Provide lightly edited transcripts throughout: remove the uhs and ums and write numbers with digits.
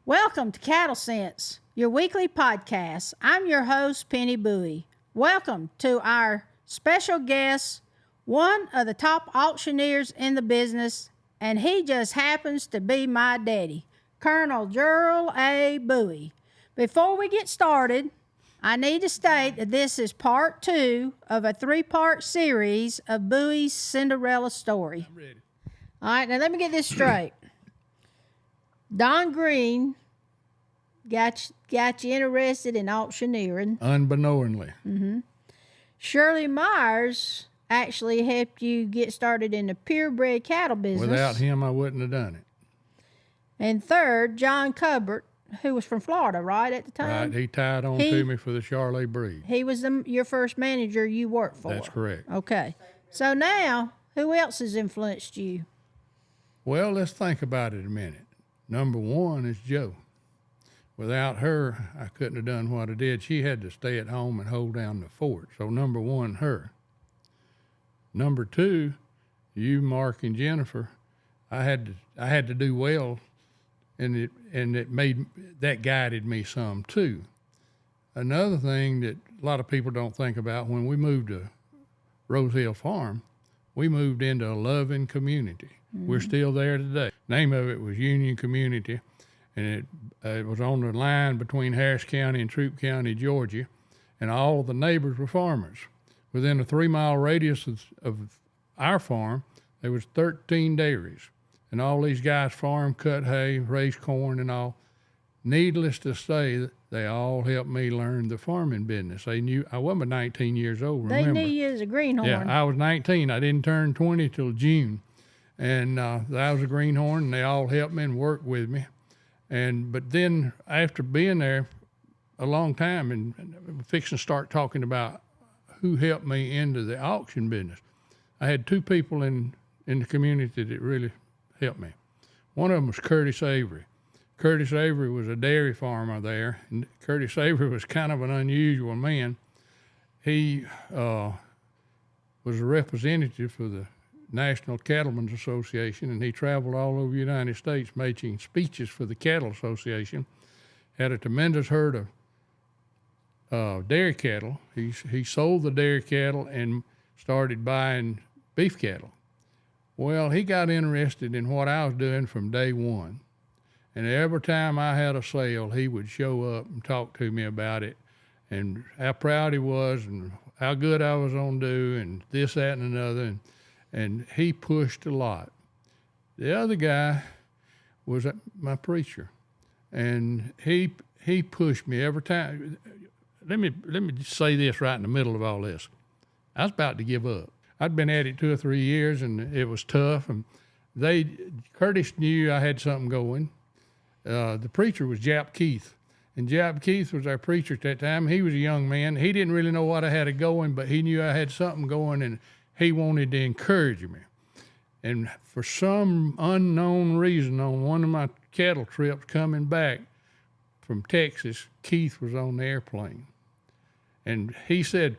Welcome to Cattle Sense, your weekly podcast. I'm your host, Penny Bowie. Welcome to our special guest, one of the top auctioneers in the business, and he just happens to be my daddy, Colonel Gerald A. Bowie. Before we get started, I need to state that this is part 2 of a 3-part series of Bowie's Cinderella Story. I'm ready. All right, now let me get this straight. Don Green got you interested in auctioneering. Unbeknowingly. Shirley Myers actually helped you get started in the purebred cattle business. Without him, I wouldn't have done it. And third, John Cubbert, who was from Florida, right, at the time? Right, he tied on to me for the Charolais breed. He was your first manager you worked for. That's correct. Okay. So now, who else has influenced you? Well, let's think about it a minute. Number one is Joe. Without her, I couldn't have done what I did. She had to stay at home and hold down the fort. So number one, her. Number two, you, Mark, and Jennifer. I had to do well, and that guided me some too. Another thing that a lot of people don't think about, when we moved to Rose Hill Farm, we moved into a loving community. We're still there today. Name of it was Union Community, and it was on the line between Harris County and Troup County, Georgia, and all of the neighbors were farmers. Within a 3-mile radius of our farm, there was 13 dairies, and all these guys farmed, cut hay, raised corn, and all. Needless to say, they all helped me learn the farming business. They knew I wasn't but 19 years old. Remember? They knew you as a greenhorn. Yeah, I was 19. I didn't turn 20 till June. And I was a greenhorn, and they all helped me and worked with me. But then after being there a long time and fixing to start talking about who helped me into the auction business, I had 2 people in the community that really helped me. One of them was Curtis Avery. Curtis Avery was a dairy farmer there, and Curtis Avery was kind of an unusual man. He was a representative for the National Cattlemen's Association, and he traveled all over the United States making speeches for the Cattle Association. Had a tremendous herd of dairy cattle. He sold the dairy cattle and started buying beef cattle. Well, he got interested in what I was doing from day one. And every time I had a sale, he would show up and talk to me about it and how proud he was and how good I was on do and this, that, and another. And he pushed a lot. The other guy was my preacher, and he pushed me every time. Let me just say this right in the middle of all this. I was about to give up. I'd been at it 2 or 3 years, and it was tough. And Curtis knew I had something going. The preacher was Jap Keith, and Jap Keith was our preacher at that time. He was a young man. He didn't really know what I had going, but he knew I had something going, and he wanted to encourage me. And for some unknown reason, on one of my cattle trips coming back from Texas, Keith was on the airplane. And he said,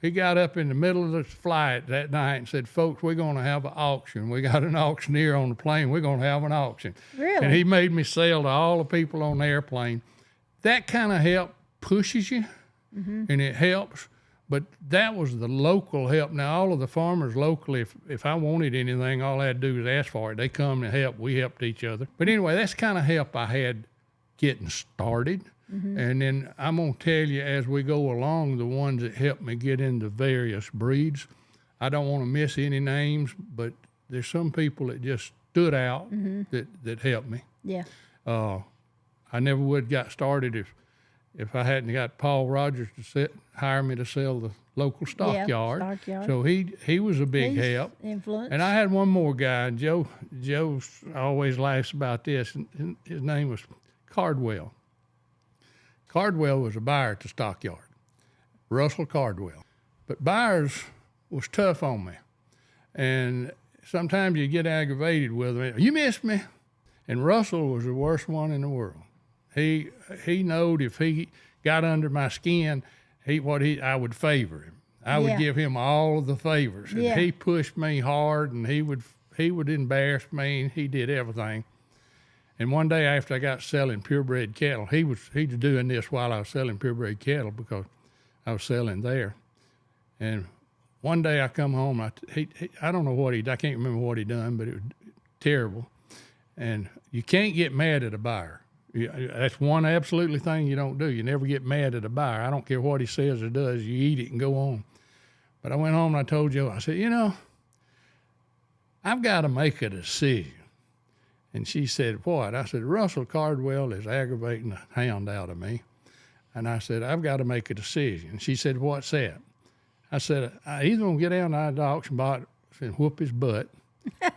he got up in the middle of the flight that night and said, "Folks, we're going to have an auction. We got an auctioneer on the plane. We're going to have an auction." Really? And he made me sell to all the people on the airplane. That kind of help pushes you, and it helps. But that was the local help. Now, all of the farmers locally, if I wanted anything, all I had to do was ask for it. They come and help. We helped each other. But anyway, that's kind of help I had getting started. And then I'm going to tell you as we go along, the ones that helped me get into various breeds. I don't want to miss any names, but there's some people that just stood out that helped me. Yeah. I never would have got started if I hadn't got Paul Rogers to hire me to sell the local stockyard. Stockyard. So he was a big help. Influence. And I had one more guy, Joe always laughs about this, and his name was Cardwell. Cardwell was a buyer at the stockyard, Russell Cardwell. But buyers was tough on me. And sometimes you get aggravated with them. "You missed me." And Russell was the worst one in the world. He knowed if he got under my skin, I would favor him. I would give him all of the favors. And he pushed me hard, and he would embarrass me, and he did everything. And one day after I got selling purebred cattle, he was doing this while I was selling purebred cattle because I was selling there. And one day I come home, I don't know what I can't remember what he done, but it was terrible. And you can't get mad at a buyer. That's one absolutely thing you don't do. You never get mad at a buyer. I don't care what he says or does. You eat it and go on. But I went home and I told Joe, I said, I've got to make a decision. And she said, what? I said, Russell Cardwell is aggravating the hound out of me. And I said, I've got to make a decision. And she said, what's that? I said, he's going to get down to the auction box and whoop his butt,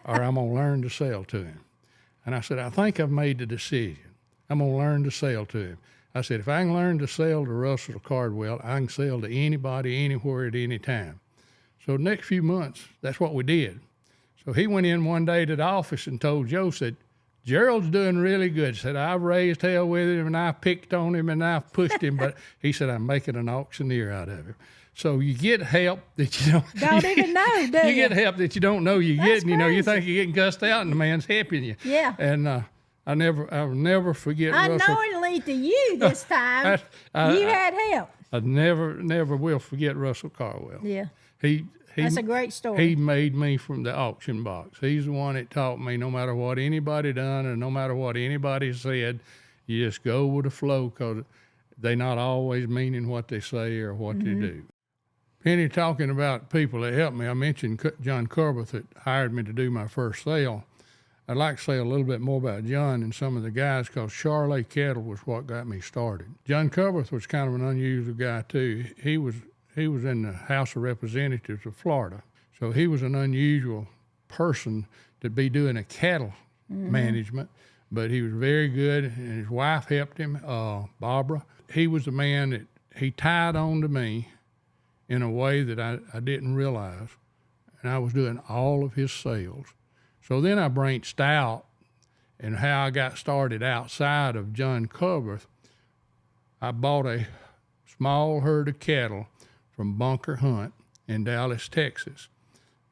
or I'm going to learn to sell to him. And I said, I think I've made the decision. I'm going to learn to sell to him. I said, if I can learn to sell to Russell Cardwell, I can sell to anybody, anywhere, at any time. So the next few months, that's what we did. So he went in one day to the office and told Joe, said, Gerald's doing really good. Said, I've raised hell with him and I picked on him and I've pushed him, but he said, I'm making an auctioneer out of him. So you get help that you don't even know, do you? You get help that you don't know you're getting. You think you're getting cussed out and the man's helping you. Yeah. And I'll never forget Russell. Unknowingly to you this time, you had help. I never will forget Russell Cardwell. Yeah. That's a great story. He made me from the auction box. He's the one that taught me no matter what anybody done or no matter what anybody said, you just go with the flow because they're not always meaning what they say or what they do. Penny, talking about people that helped me, I mentioned John Corbett that hired me to do my first sale. I'd like to say a little bit more about John and some of the guys because Charolais Cattle was what got me started. John Corbett was kind of an unusual guy too. He was in the House of Representatives of Florida. So he was an unusual person to be doing a cattle management, but he was very good, and his wife helped him, Barbara. He was the man that he tied on to me in a way that I didn't realize, and I was doing all of his sales. So then I branched out, and how I got started outside of John Corbett, I bought a small herd of cattle from Bunker Hunt in Dallas, Texas.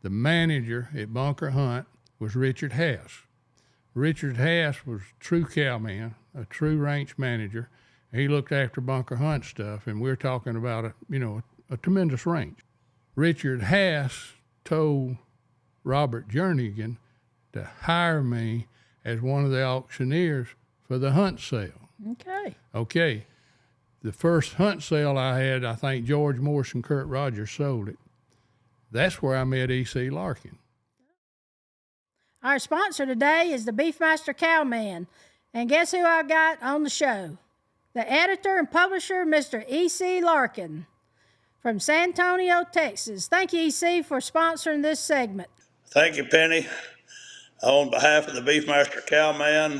The manager at Bunker Hunt was Richard Hass. Richard Hass was a true cowman, a true ranch manager. He looked after Bunker Hunt stuff, and we're talking about a tremendous ranch. Richard Hass told Robert Jernigan to hire me as one of the auctioneers for the hunt sale. Okay. The first hunt sale I had, I think George Morse and Kurt Rogers sold it. That's where I met E.C. Larkin. Our sponsor today is the Beefmaster Cowman. And guess who I got on the show? The editor and publisher, Mr. E.C. Larkin from San Antonio, Texas. Thank you, E.C., for sponsoring this segment. Thank you, Penny. On behalf of the Beefmaster Cowman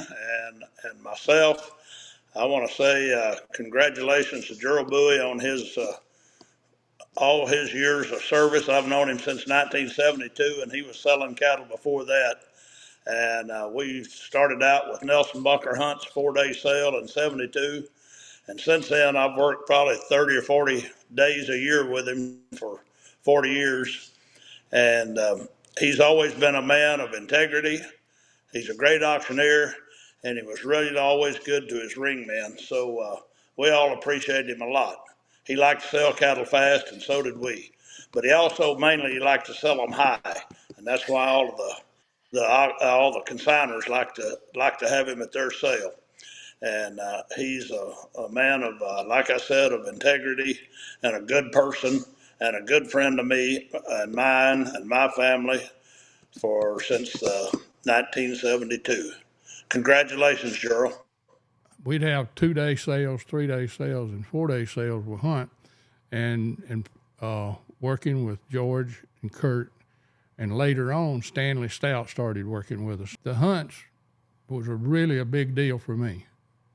and myself, I want to say congratulations to Gerald Bowie on his all his years of service. I've known him since 1972, and he was selling cattle before that. And we started out with Nelson Bunker Hunt's 4-day sale in 72. And since then, I've worked probably 30 or 40 days a year with him for 40 years. And he's always been a man of integrity. He's a great auctioneer, and he was really always good to his ring men. So we all appreciate him a lot. He liked to sell cattle fast, and so did we. But he also mainly liked to sell them high, and that's why all the consigners like to have him at their sale. And he's a man of, like I said, of integrity and a good person and a good friend to me and mine and my family since 1972. Congratulations, Gerald. We'd have 2-day sales, 3-day sales, and 4-day sales with Hunt, and working with George and Kurt, and later on Stanley Stout started working with us. The Hunts was really a big deal for me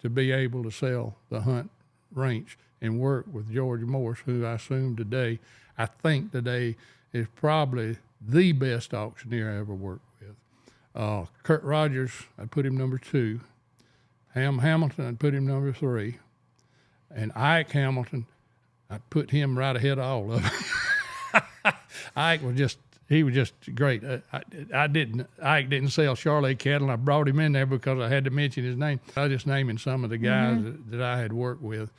to be able to sell the Hunt ranch and work with George Morse, who I think today is probably the best auctioneer I ever worked with. Kurt Rogers, I'd put him number 2. Hamilton, I'd put him number 3. And Ike Hamilton, I'd put him right ahead of all of them. Ike was just he was just great. Ike didn't sell Charolais cattle. I brought him in there because I had to mention his name. I was just naming some of the guys that I had worked with,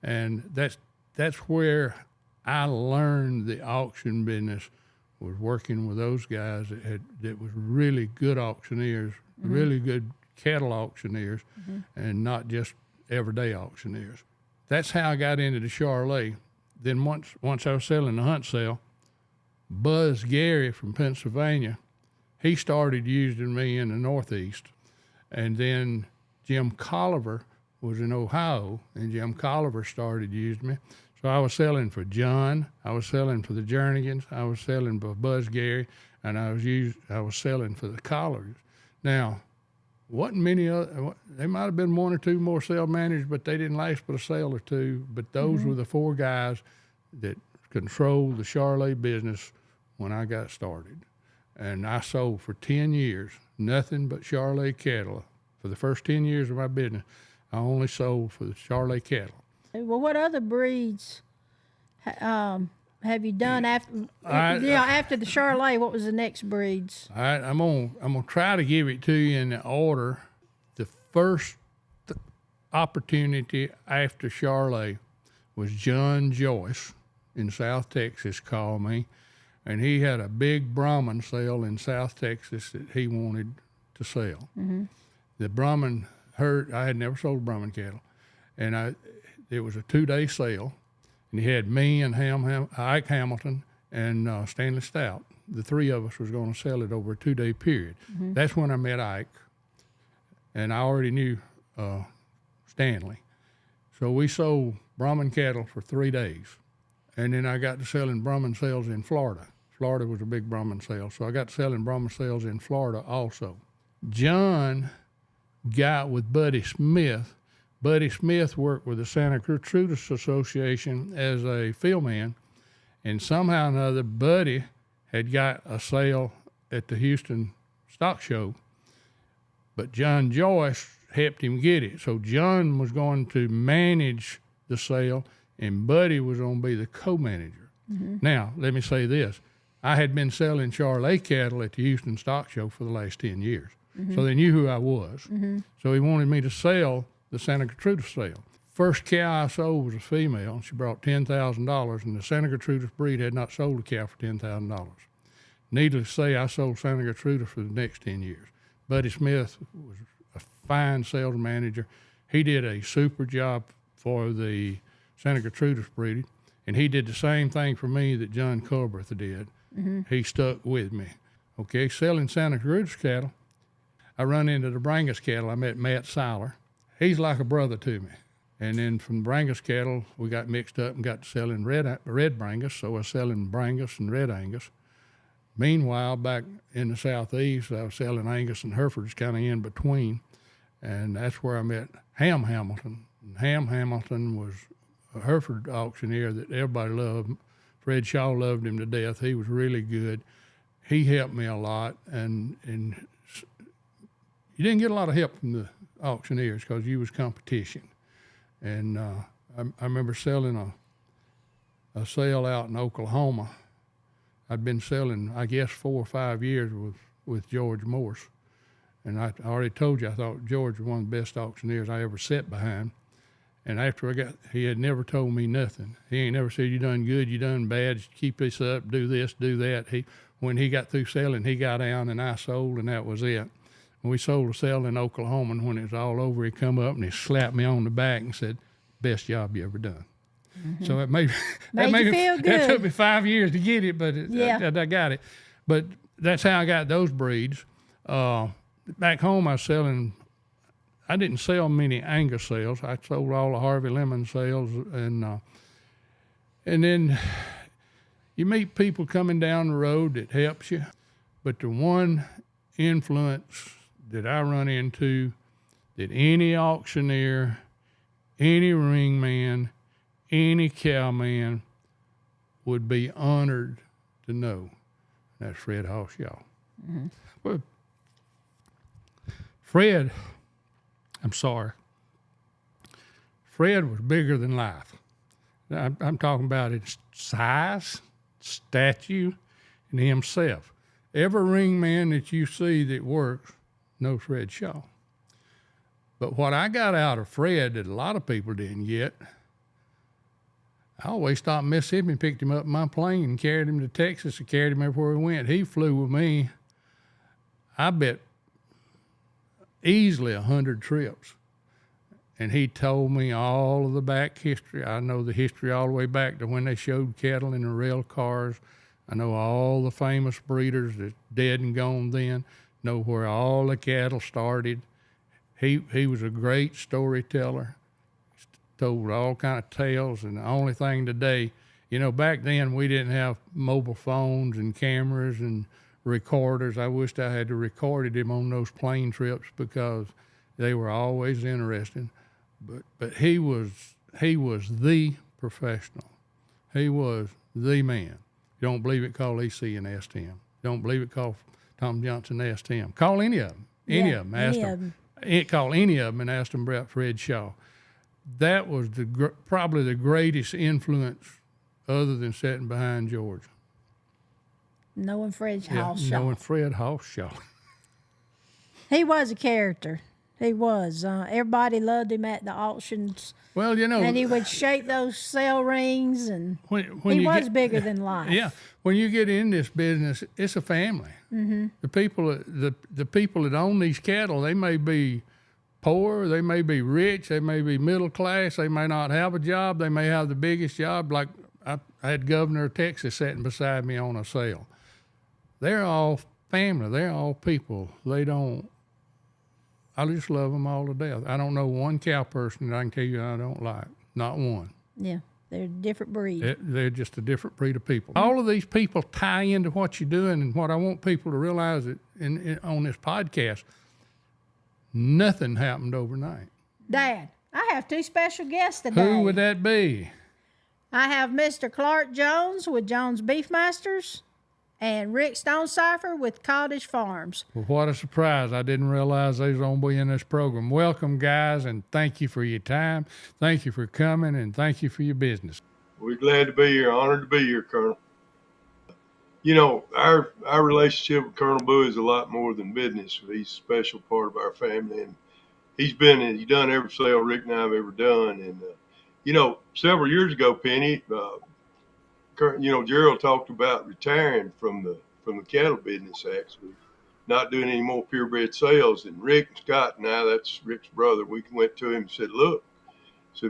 and that's where I learned the auction business, was working with those guys that was really good auctioneers, really good cattle auctioneers, and not just everyday auctioneers. That's how I got into the Charolais. Then once I was selling the hunt sale, Buzz Gary from Pennsylvania, he started using me in the Northeast. And then Jim Colliver was in Ohio, and Jim Colliver started using me. So I was selling for John, I was selling for the Jernigans, I was selling for Buzz Gary, and I was selling for the Collars. Now, wasn't many other, there might have been one or two more sale managers, but they didn't last but a sale or two. But those were the four guys that controlled the Charolais business when I got started. And I sold for 10 years, nothing but Charolais cattle. For the first 10 years of my business, I only sold for the Charolais cattle. Well, what other breeds have you done after? After the Charolais, what was the next breeds? All right, I'm gonna try to give it to you in the order. The first opportunity after Charolais was John Joyce in South Texas called me, and he had a big Brahman sale in South Texas that he wanted to sell. The Brahman herd, I had never sold Brahman cattle, and it was a 2-day sale, and he had me and Ike Hamilton and Stanley Stout. The three of us was going to sell it over a 2-day period. That's when I met Ike, and I already knew Stanley. So we sold Brahman cattle for 3 days, and then I got to selling Brahman sales in Florida. Florida was a big Brahman sale, so I got to selling Brahman sales in Florida also. John got with Buddy Smith. Buddy Smith worked with the Santa Cruz Association as a field man, and somehow or another, Buddy had got a sale at the Houston Stock Show, but John Joyce helped him get it. So John was going to manage the sale, and Buddy was going to be the co-manager. Now, let me say this. I had been selling Charolais cattle at the Houston Stock Show for the last 10 years, so they knew who I was. So he wanted me to sell the Santa Gertrudis sale. First cow I sold was a female, and she brought $10,000, and the Santa Gertrudis breed had not sold a cow for $10,000. Needless to say, I sold Santa Gertrudis for the next 10 years. Buddy Smith was a fine sales manager. He did a super job for the Santa Gertrudis breed, and he did the same thing for me that John Culberth did. He stuck with me. Okay, selling Santa Gertrudis cattle, I run into the Brangus cattle. I met Matt Seiler. He's like a brother to me. And then from Brangus cattle, we got mixed up and got to selling red Brangus, so I was selling Brangus and red Angus. Meanwhile, back in the Southeast, I was selling Angus and Herefords kind of in between, and that's where I met Ham Hamilton. And Ham Hamilton was a Hereford auctioneer that everybody loved. Fred Shaw loved him to death. He was really good. He helped me a lot, and you didn't get a lot of help from the auctioneers because you was competition. And I remember selling a sale out in Oklahoma. I'd been selling, I guess, 4 or 5 years with George Morse. And I already told you I thought George was one of the best auctioneers I ever sat behind. And after he had never told me nothing. He ain't never said, you done good, you done bad, keep this up, do this, do that. When he got through selling, he got down and I sold, and that was it. When we sold a sale in Oklahoma, and when it was all over, he come up and he slapped me on the back and said, best job you ever done. So it made you feel good. It took me 5 years to get it, but I got it. But that's how I got those breeds. Back home, I didn't sell many Angus sales. I sold all the Harvey Lemon sales, and then you meet people coming down the road that helps you. But the one influence that I run into that any auctioneer, any ringman, any cowman would be honored to know, that's Fred Hawkshaw. Well, Fred was bigger than life. I'm talking about his size, stature, and himself. Every ring man that you see that works knows Fred Shaw. But what I got out of Fred that a lot of people didn't get, I always stopped in Mississippi and picked him up in my plane and carried him to Texas and carried him everywhere he went. He flew with me, I bet, easily 100 trips. And he told me all of the back history. I know the history all the way back to when they showed cattle in the rail cars. I know all the famous breeders that's dead and gone then, know where all the cattle started. He was a great storyteller, told all kind of tales. And the only thing today, back then we didn't have mobile phones and cameras and recorders. I wished I had recorded him on those plane trips because they were always interesting. But he was the professional. He was the man. You don't believe it, call EC and ask him. Don't believe it, call Tom Johnson and ask him. Call any of them. Ask them. Call any of them and ask them about Fred Shaw. That was probably the greatest influence other than sitting behind George. Knowing Fred Hawkshaw. Knowing Fred Hawkshaw. He was a character. He was. Everybody loved him at the auctions. Well, and he would shake those sell rings, and he was bigger than life. Yeah, when you get in this business, it's a family. Mm-hmm. The people that own these cattle, they may be poor, they may be rich, they may be middle class, they may not have a job, they may have the biggest job. Like I had Governor of Texas sitting beside me on a sale. They're all family. They're all people. I just love them all to death. I don't know one cow person that I can tell you I don't like. Not one. Yeah, they're a different breed. They're just a different breed of people. All of these people tie into what you're doing, and what I want people to realize that on this podcast, nothing happened overnight. Dad, I have two special guests today. Who would that be? I have Mr. Clark Jones with Jones Beefmasters and Rick Stonecipher with Cottage Farms. Well, what a surprise. I didn't realize they was going to be in this program. Welcome, guys, and thank you for your time. Thank you for coming, and thank you for your business. We're glad to be here. Honored to be here, Colonel. Our relationship with Colonel Bowie is a lot more than business. He's a special part of our family, and he's done every sale Rick and I have ever done. And, several years ago, Penny, Gerald talked about retiring from the cattle business, actually, not doing any more purebred sales. And Rick and Scott and I, that's Rick's brother, we went to him and said, look,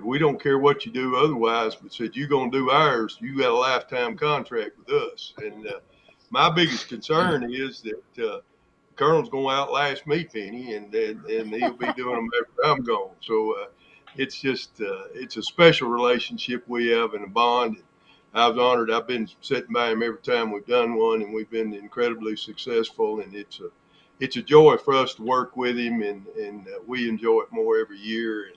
we don't care what you do otherwise, but said, you're going to do ours. You got a lifetime contract with us. And my biggest concern is that Colonel's going to outlast me, Penny, and he'll be doing them after I'm gone. So it's a special relationship we have and a bond. I was honored. I've been sitting by him every time we've done one, and we've been incredibly successful. And it's a joy for us to work with him, and we enjoy it more every year. And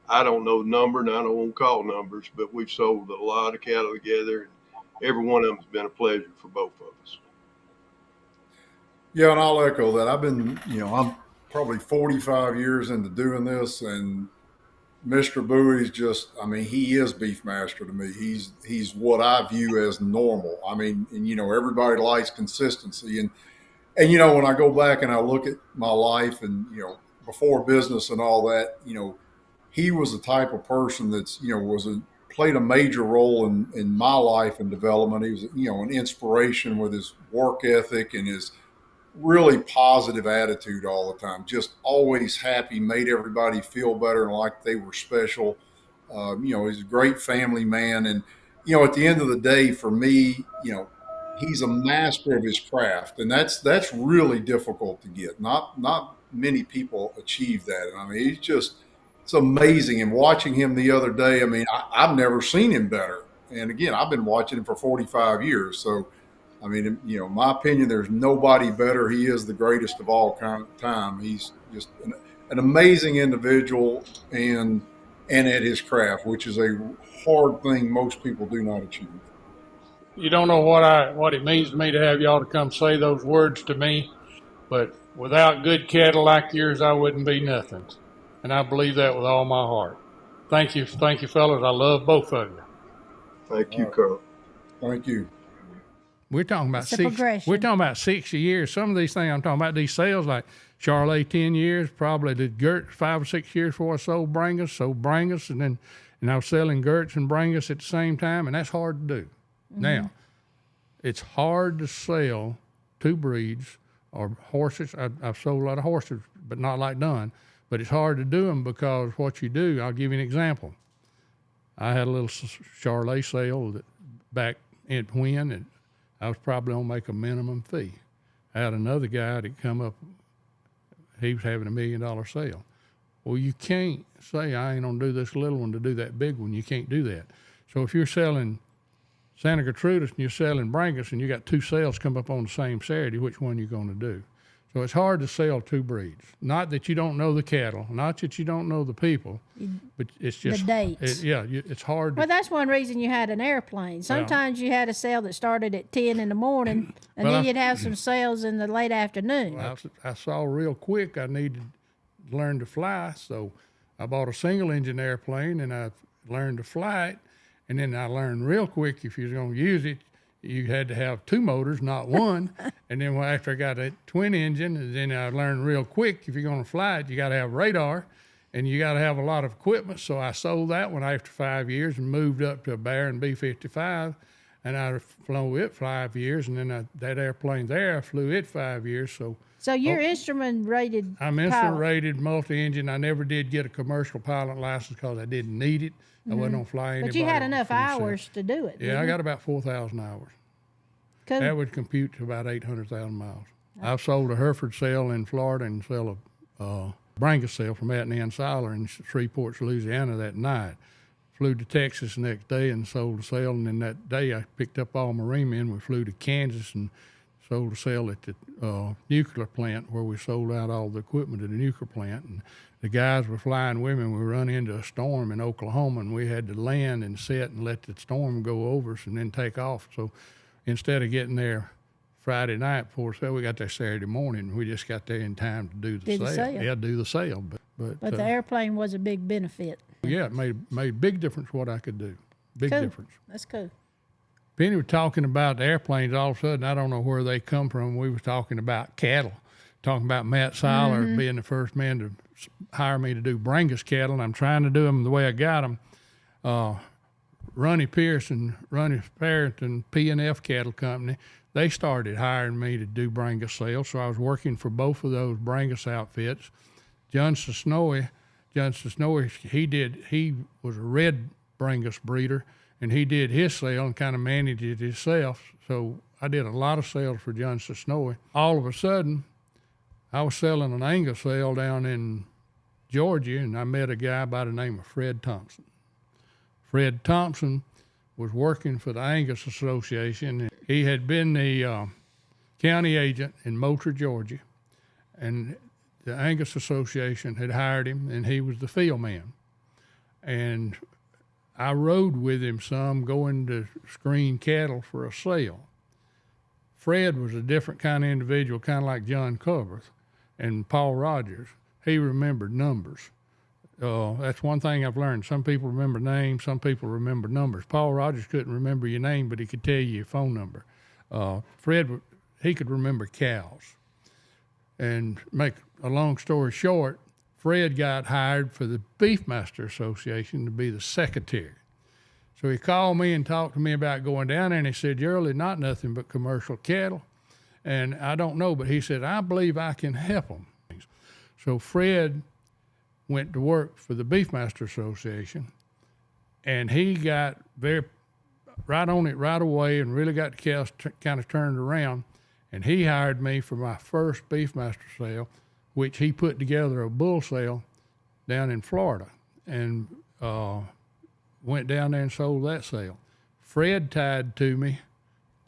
I don't know the number, and I don't want to call numbers, but we've sold a lot of cattle together, and every one of them has been a pleasure for both of us. Yeah, and I'll echo that. I'm probably 45 years into doing this, and Mr. Bowie's he is Beefmaster to me. He's what I view as normal. Everybody likes consistency. And when I go back and I look at my life and, before business and all that, he was the type of person that's, played a major role in my life and development. He was, an inspiration with his work ethic and his really positive attitude all the time, just always happy, made everybody feel better and like they were special. He's a great family man. And, at the end of the day, for me, he's a master of his craft, and that's really difficult to get. Not many people achieve that. It's amazing. And watching him the other day, I've never seen him better. And again, I've been watching him for 45 years. So, my opinion, there's nobody better. He is the greatest of all time. He's just an amazing individual and at his craft, which is a hard thing most people do not achieve. You don't know what it means to me to have y'all to come say those words to me, but without good cattle like yours, I wouldn't be nothing. And I believe that with all my heart. Thank you, fellas. I love both of you. Thank you, Colonel. Thank you. We're talking about It's a progression. We're talking about 60 years. Some of these things I'm talking about, these sales, like Gerald A, 10 years, probably did Gert 5 or 6 years before I sold Brangus, and I was selling Gerts and Brangus at the same time, and that's hard to do. Now, it's hard to sell two breeds or horses. I've sold a lot of horses, but not like Dunn. But it's hard to do them because what you do, I'll give you an example. I had a little Charolais sale back in when, and I was probably going to make a minimum fee. I had another guy that come up, he was having $1 million sale. Well, you can't say, I ain't going to do this little one to do that big one. You can't do that. So if you're selling Santa Gertrudis and you're selling Brangus and you got two sales come up on the same Saturday, which one you going to do? So it's hard to sell two breeds. Not that you don't know the cattle, not that you don't know the people, but it's just the dates. It's hard. Well, that's one reason you had an airplane. Sometimes you had a sale that started at 10 in the morning, and then you'd have some sales in the late afternoon. I saw real quick I needed to learn to fly, so I bought a single engine airplane and I learned to fly it, and then I learned real quick if you was going to use it, you had to have two motors, not one. And then after I got a twin engine, then I learned real quick if you're going to fly it, you got to have radar and you got to have a lot of equipment. So I sold that one after 5 years and moved up to a Baron B-55. And I flew it 5 years. And then that airplane there, I flew it 5 years. So you're instrument rated. I'm instrument rated multi-engine. I never did get a commercial pilot license because I didn't need it. I wasn't going to fly anybody. But you had enough hours to do it. Yeah, I got about 4,000 hours. Cool. That would compute to about 800,000 miles. I've sold a Hereford sale in Florida and sell a Brangus sale from Atnan Siler in Shreveport, Louisiana that night. Flew to Texas the next day and sold a sale, and then that day I picked up all marine men. We flew to Kansas and sold a sale at the nuclear plant where we sold out all the equipment at the nuclear plant. And the guys were flying with me. We run into a storm in Oklahoma, and we had to land and sit and let the storm go over us and then take off. So instead of getting there Friday night before sale, we got there Saturday morning. We just got there in time to do the sale. Yeah, do the sale. But the airplane was a big benefit. Yeah, it made big difference what I could do. Big difference. That's cool. Penny was talking about the airplanes. All of a sudden, I don't know where they come from. We was talking about cattle, talking about Matt Siler being the first man to hire me to do Brangus cattle, and I'm trying to do them the way I got them. Ronnie Pierce and Ronnie Farrington P&F Cattle Company, they started hiring me to do Brangus sales, so I was working for both of those Brangus outfits. Johnson Snowy, he was a red Brangus breeder, and he did his sale and kind of managed it himself. So I did a lot of sales for Johnson Snowy. All of a sudden, I was selling an Angus sale down in Georgia, and I met a guy by the name of Fred Thompson. Fred Thompson was working for the Angus Association. He had been the county agent in Moultrie, Georgia, and the Angus Association had hired him, and he was the field man. And I rode with him some going to screen cattle for a sale. Fred was a different kind of individual, kind of like John Coverth and Paul Rogers. He remembered numbers. That's one thing I've learned. Some people remember names, some people remember numbers. Paul Rogers couldn't remember your name, but he could tell you your phone number. Fred, he could remember cows. And make a long story short, Fred got hired for the Beefmaster Association to be the secretary. So he called me and talked to me about going down there, and he said, Gerald, it's not nothing but commercial cattle. And I don't know, but he said, I believe I can help them. So Fred went to work for the Beefmaster Association, and he got right on it right away and really got the cows kind of turned around. And he hired me for my first Beefmaster sale, which he put together a bull sale down in Florida, and went down there and sold that sale. Fred tied to me,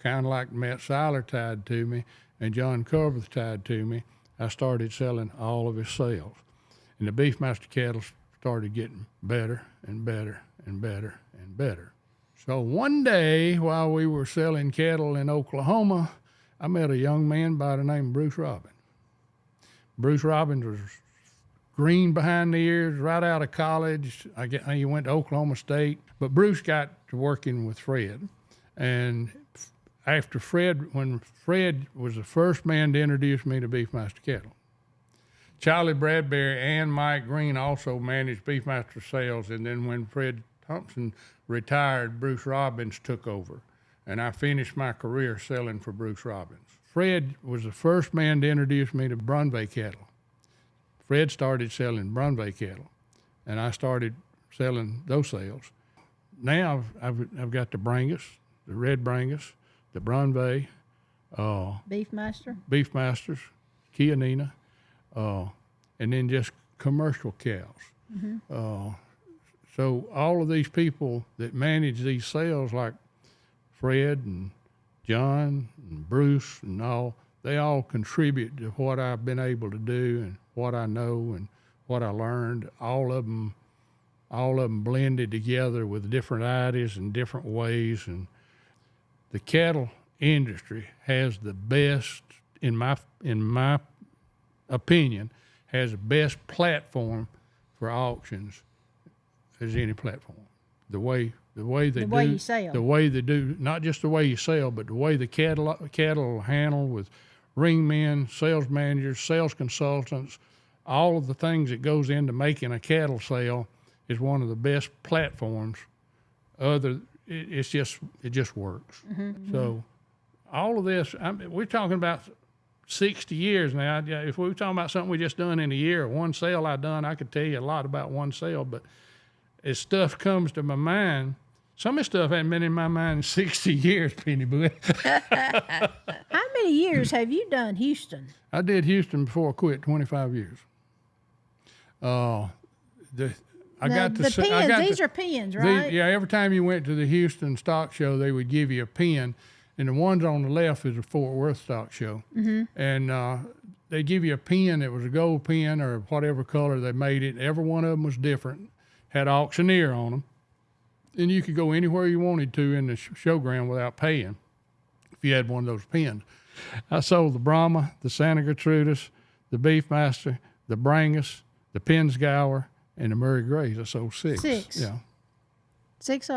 kind of like Matt Siler tied to me, and John Coverth tied to me. I started selling all of his sales. And the Beefmaster cattle started getting better and better and better and better. So one day while we were selling cattle in Oklahoma, I met a young man by the name of Bruce Robbins. Bruce Robbins was green behind the ears, right out of college. He went to Oklahoma State. But Bruce got to working with Fred. And after when Fred was the first man to introduce me to Beefmaster cattle. Charlie Bradbury and Mike Green also managed Beefmaster sales, and then when Fred Thompson retired, Bruce Robbins took over, and I finished my career selling for Bruce Robbins. Fred was the first man to introduce me to Brunvay cattle. Fred started selling Brunvay cattle, and I started selling those sales. Now I've got the Brangus, the Red Brangus, the Brunvay, Beefmasters, Chianina, and then just commercial cows. So all of these people that manage these sales, like Fred and John and Bruce and all, they all contribute to what I've been able to do and what I know and what I learned. All of them blended together with different ideas and different ways. And the cattle industry has the best, in my opinion, has the best platform for auctions as any platform. The way you sell. The way they do, not just the way you sell, but the way the cattle are handled with ring men, sales managers, sales consultants, all of the things that goes into making a cattle sale is one of the best platforms. It just works. So all of this, we're talking about 60 years now. If we were talking about something we just done in a year, one sale I done, I could tell you a lot about one sale, but as stuff comes to my mind, some of the stuff hasn't been in my mind in 60 years, Penny Boy. How many years have you done Houston? I did Houston before I quit, 25 years. These are pins, right? Every time you went to the Houston Stock Show, they would give you a pin, and the ones on the left is a Fort Worth Stock Show. And they give you a pin. It was a gold pin or whatever color they made it. Every one of them was different, had Auctioneer on them. And you could go anywhere you wanted to in the showground without paying if you had one of those pins. I sold the Brahma, the Santa Gertrudis, the Beefmaster, the Brangus, the Pinsgauer, and the Murray Grays. I sold six. Yeah. Six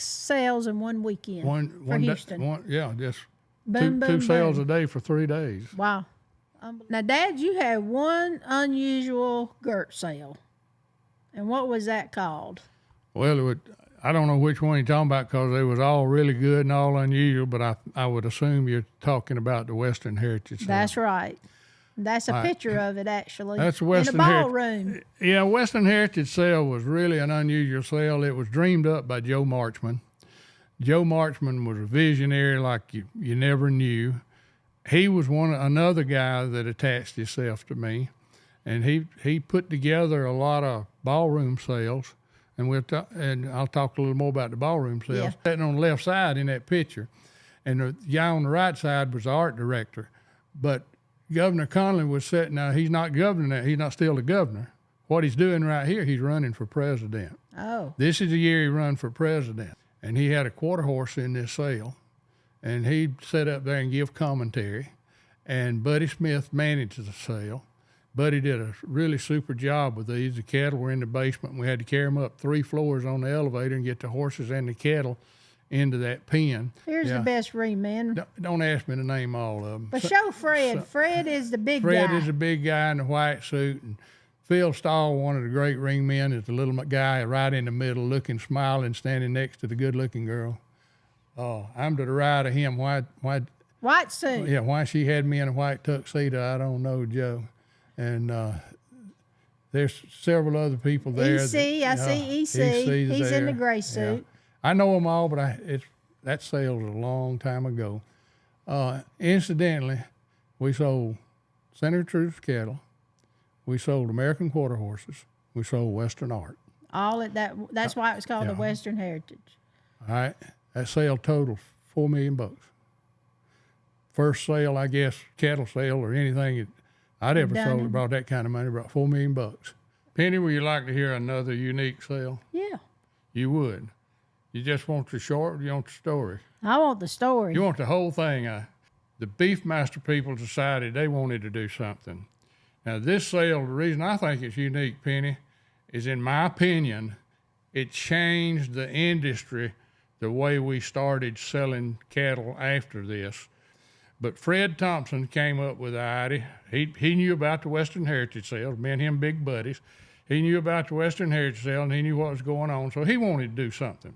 sales in one weekend for Houston. Just boom, two sales a day for 3 days. Wow. Now, Dad, you had one unusual Gert sale. And what was that called? Well, I don't know which one you're talking about because they was all really good and all unusual, but I would assume you're talking about the Western Heritage sale. That's right. That's a picture of it, actually. That's Western in the ballroom. Yeah, Western Heritage sale was really an unusual sale. It was dreamed up by Joe Marchman. Joe Marchman was a visionary like you never knew. He was another guy that attached himself to me, and he put together a lot of ballroom sales. And I'll talk a little more about the ballroom sales. Yeah. Sitting on the left side in that picture, and the guy on the right side was the art director. But Governor Connolly was sitting. Now he's not governing. He's not still the governor. What he's doing right here, he's running for president. Oh. This is the year he run for president, and he had a quarter horse in this sale, and he'd sit up there and give commentary. And Buddy Smith managed the sale. Buddy did a really super job with these. The cattle were in the basement, and we had to carry them up 3 floors on the elevator and get the horses and the cattle into that pen. Here's the best ring, man. Don't ask me to name all of them. But show Fred. Fred is the big guy. Fred is the big guy in the white suit. And Phil Stahl, one of the great ring men, is the little guy right in the middle, looking, smiling, standing next to the good-looking girl. I'm to the right of him. Why? White suit. Yeah, why she had me in a white tuxedo, I don't know, Joe. And there's several other people there. I see EC. He's in the gray suit. Yeah. I know them all, but that sale was a long time ago. Incidentally, we sold Santa Gertrudis cattle. We sold American quarter horses. We sold Western art. All at that. That's why it was called the Western Heritage. All right. That sale totaled $4 million. First sale, I guess, cattle sale or anything I'd ever sold that brought that kind of money, brought $4 million. Penny, would you like to hear another unique sale? Yeah. You would. You just want the short, or you want the story? I want the story. You want the whole thing. The Beefmaster people decided they wanted to do something. Now, this sale, the reason I think it's unique, Penny, is in my opinion, it changed the industry, the way we started selling cattle after this. But Fred Thompson came up with the idea. He knew about the Western Heritage sales, me and him big buddies. He knew about the Western Heritage sale, and he knew what was going on, so he wanted to do something.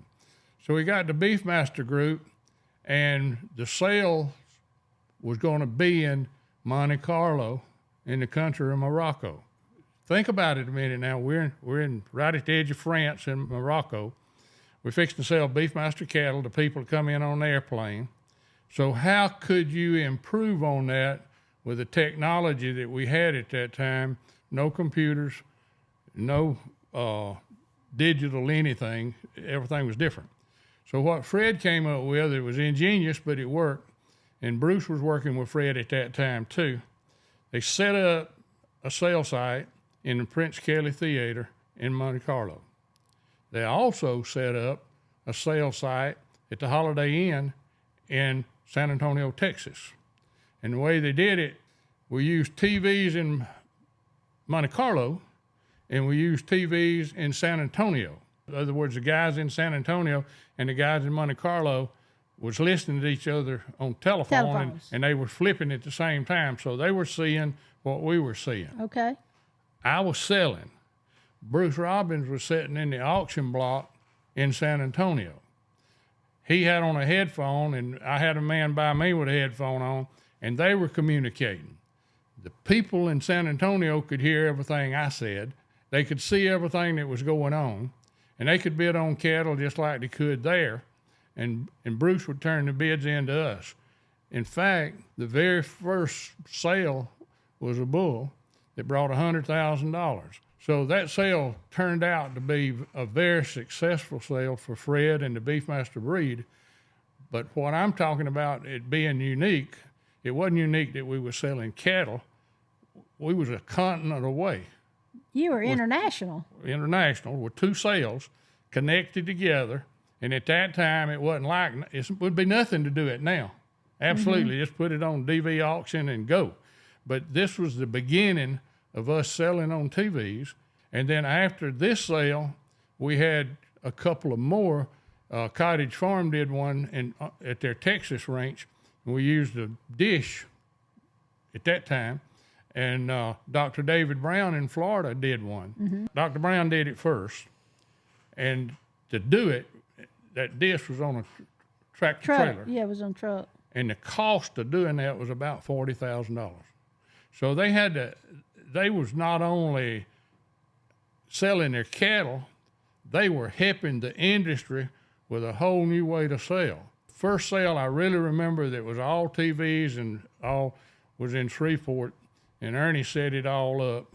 So we got the Beefmaster group, and the sale was going to be in Monte Carlo in the country of Morocco. Think about it a minute now. We're in right at the edge of France in Morocco. We're fixing to sell Beefmaster cattle to people that come in on an airplane. So how could you improve on that with the technology that we had at that time? No computers, no digital anything. Everything was different. So what Fred came up with, it was ingenious, but it worked. And Bruce was working with Fred at that time too. They set up a sale site in the Prince Kelly Theater in Monte Carlo. They also set up a sale site at the Holiday Inn in San Antonio, Texas. And the way they did it, we used TVs in Monte Carlo and we used TVs in San Antonio. In other words, the guys in San Antonio and the guys in Monte Carlo was listening to each other on telephone and they were flipping at the same time. So they were seeing what we were seeing. Okay. I was selling. Bruce Robbins was sitting in the auction block in San Antonio. He had on a headphone, and I had a man by me with a headphone on, and they were communicating. The people in San Antonio could hear everything I said. They could see everything that was going on, and they could bid on cattle just like they could there, and Bruce would turn the bids into us. In fact, the very first sale was a bull that brought $100,000. So that sale turned out to be a very successful sale for Fred and the Beefmaster breed. But what I'm talking about, it being unique, it wasn't unique that we were selling cattle. We was a continent away. You were international. International with two sales connected together. And at that time, it wasn't like, it would be nothing to do it now. Absolutely, just put it on DV auction and go. But this was the beginning of us selling on TVs. And then after this sale, we had a couple of more. Cottage Farm did one at their Texas ranch. And we used a dish at that time. And Dr. David Brown in Florida did one. Dr. Brown did it first. And to do it, that dish was on a tractor trailer. Yeah, it was on truck. And the cost of doing that was about $40,000. So they was not only selling their cattle, they were helping the industry with a whole new way to sell. First sale I really remember that was all TVs and all was in Shreveport, and Ernie set it all up.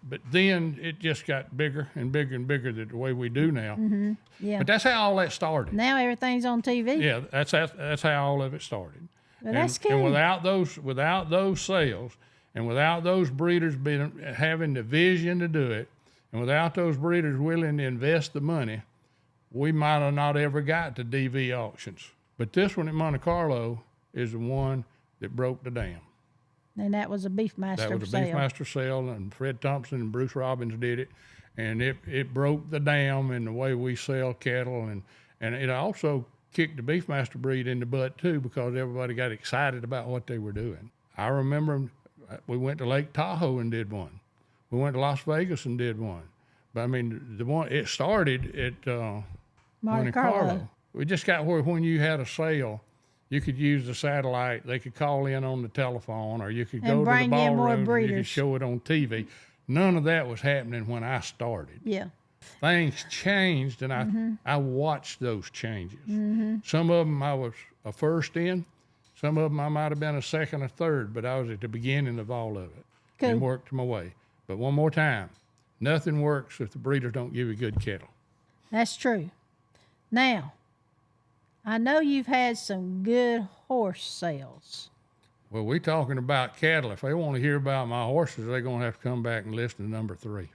But then it just got bigger and bigger and bigger the way we do now. Yeah. But that's how all that started. Now everything's on TV. Yeah, that's how all of it started. Well, that's key. And without those sales, and without those breeders having the vision to do it, and without those breeders willing to invest the money, we might have not ever got to DV auctions. But this one at Monte Carlo is the one that broke the dam. And that was a Beefmaster sale. That was a Beefmaster sale, and Fred Thompson and Bruce Robbins did it, and it broke the dam in the way we sell cattle, and it also kicked the Beefmaster breed in the butt too, because everybody got excited about what they were doing. I remember we went to Lake Tahoe and did one. We went to Las Vegas and did one. But I mean, it started at Monte Carlo. We just got where when you had a sale, you could use the satellite. They could call in on the telephone, or you could go to the ballroom and you could show it on TV. None of that was happening when I started. Yeah. Things changed, and I watched those changes. Some of them I was a first in. Some of them I might have been a second or third, but I was at the beginning of all of it and worked my way. But one more time, nothing works if the breeders don't give you good cattle. That's true. Now, I know you've had some good horse sales. Well, we're talking about cattle. If they want to hear about my horses, they're going to have to come back and listen to number 3.